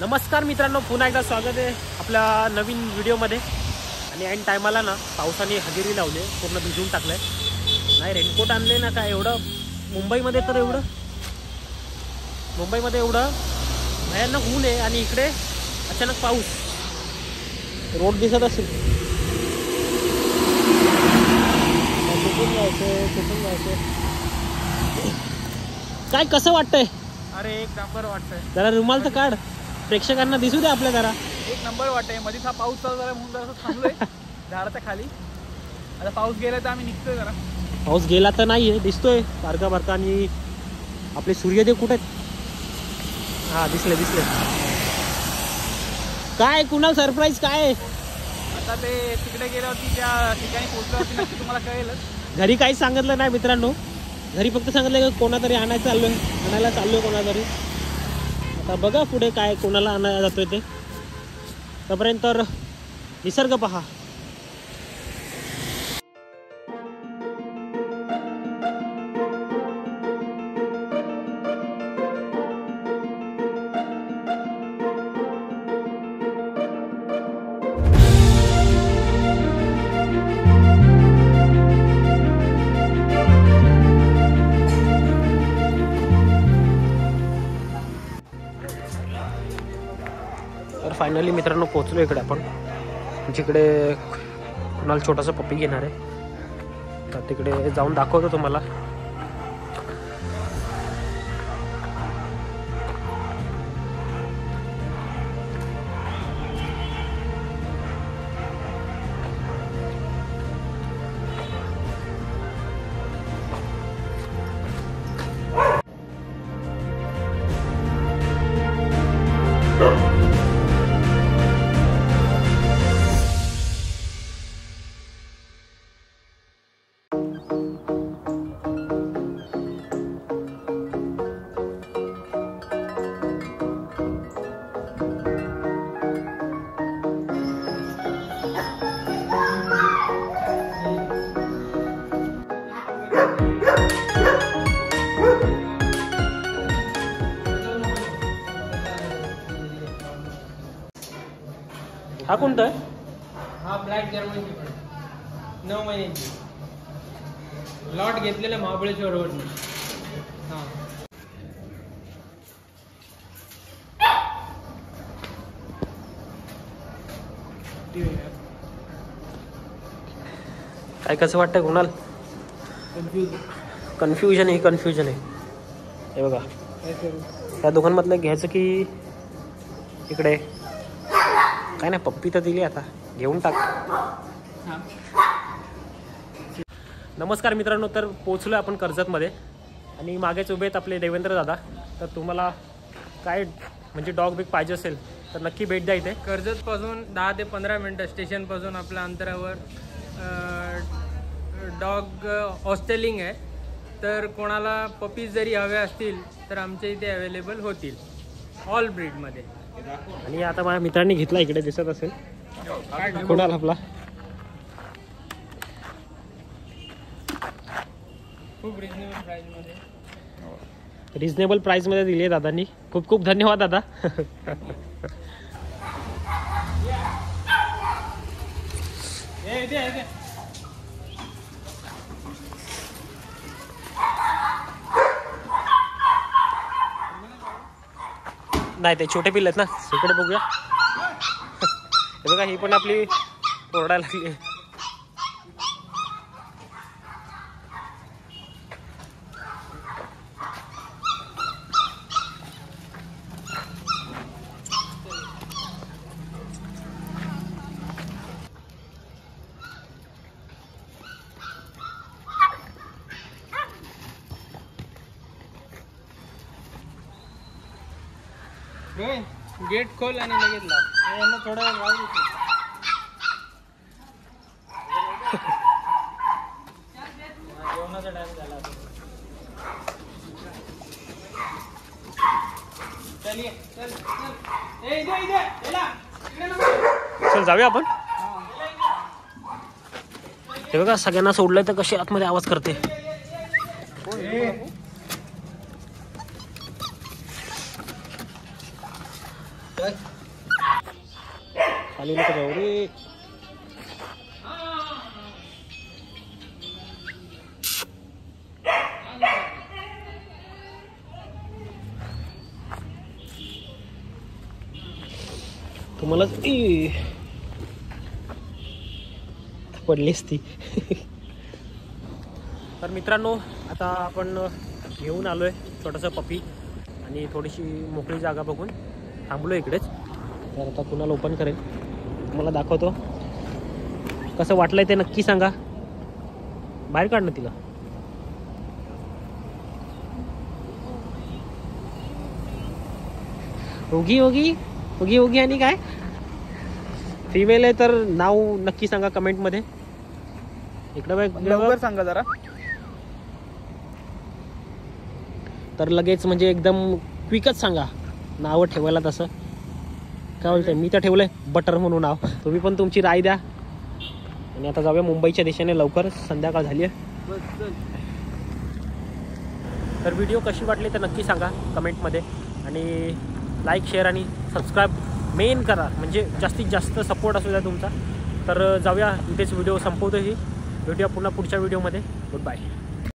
नमस्कार मित्रांनो, पुन्हा एकदा स्वागत आहे आपल्या नवीन व्हिडिओमध्ये। आणि ऐन टायमाला ना पावसाने हजेरी लावली, पूर्ण भिजून टाकलंय। नाही रेनकोट आणले ना काय, एवढं मुंबईमध्ये एवढं भयानक ऊन आहे आणि इकडे अचानक पाऊस। रोड दिसत असेल, कुठून जायचं काय, कसं वाटतंय? अरे एक नंबर वाटतंय। जरा रुमाल तर काढ, प्रेक्षकांना दिसू दे आपल्या जरा। एक नंबर वाटतंय। मध्येच हा पाऊस चालू झाला म्हणून जरा थांबलोय झाडाच्या खाली। आता पाऊस गेला तर आम्ही निघतोय जरा। पाऊस गेला तर नाहीये, दिसतोय बारका बारका। आणि आपले सूर्यदेव कुठे आहेत? हा दिसले। काय कुणाल सरप्राईज काय? आता ते तिकडे गेल्यावरती त्या ठिकाणी पोहोचल्यावरती नक्की तुम्हाला कळेलच। घरी काहीच सांगितलं नाही मित्रांनो, घरी फक्त सांगितलं की कोणातरी आणायला चाललोय कोणातरी। आता बघा पुढे काय कोणाला आणायला जातोय ते। तोपर्यंत तर निसर्ग पहा। तर फायनली मित्रांनो पोहोचलो इकडे आपण, जिकडे कुणाला छोटासा पप्पी घेणार आहे। तर तिकडे जाऊन दाखवतो तुम्हाला। हा कोणता आहे? हा ब्लॅक जर्मन शेपर्ड 9 महिन्यांची लॉट घेतलेला महाबळेश्वर रोडने। हा काय कसं वाटतंय कुणाल? कन्फ्युजन आहे। हे बघा, त्या दोघांमधलं घ्यायचं की इकडे? काय नाही, पप्पी तर दिली, आता घेऊन टाक। नमस्कार मित्रांनो, तर पोचलो आपण कर्जतमध्ये आणि मागेच उभे आहेत आपले देवेंद्र दादा। तर तुम्हाला काय म्हणजे डॉग बिग पाहिजे असेल तर नक्की भेट द्या इथे। कर्जतपासून 10 ते 15 मिनटं स्टेशनपासून आपल्या अंतरावर डॉग हॉस्टेलिंग आहे। तर कोणाला पपीज जरी हव्या असतील तर आमच्या इथे अवेलेबल होतील ऑल ब्रीडमध्ये। आणि आता माझ्या मित्रांनी घेतला, इकडे दिसत असेल कुणाल आपला। खूप रिजनेबल प्राईजमध्ये रिजनेबल प्राईजमध्ये दिली आहे दादांनी। खूप खूप धन्यवाद दादा। नाही ते छोटे पिल्ले आहेत ना, इकडे बघूया। हे बघा, ही पण आपली ओरडायला लागली। गेट खोल आणि लगेच लाव। यांना थोडा वेळ राहू दे। जेवणाचा टाइम झाला। चल जाऊया आपण। हे बघा, सगळ्यांना सोडलंय तर कशी आतमध्ये आवाज करते। खाली नको जाऊ रे. तुम्हाला पडलीच ती. तर मित्रांनो आता आपण घेऊन आलोय छोटासा पपी आणि थोडीशी मोकळी जागा बघून थांबलो इकडेच. तर आता कुणाला ओपन करेल, तुम्हाला दाखवतो. कसं वाटलंय ते नक्की सांगा. बाहेर काढ ना तिला. ओगी ओगी ओगी ओगी आणि काय फिमेल आहे तर नाव नक्की सांगा कमेंटमध्ये. इकडं लवकर सांगा जरा. तर लगेच म्हणजे एकदम क्विकच सांगा नावं ठेवायला. तसं काय बोलतंय, मी तर ठेवलंय बटर म्हणून नाव. तुम्ही पण तुमची राय द्या. आणि आता जाऊया मुंबईच्या दिशेने लवकर, संध्याकाळ झाली आहे. तर व्हिडिओ कशी वाटली तर नक्की सांगा कमेंटमध्ये. आणि लाईक शेअर आणि सबस्क्राईब मेन करा, म्हणजे जास्तीत जास्त सपोर्ट असू द्या तुमचा. तर जाऊया इथेच व्हिडिओ संपवतो. ही भेटूया पुन्हा पुढच्या व्हिडिओमध्ये. Good bye.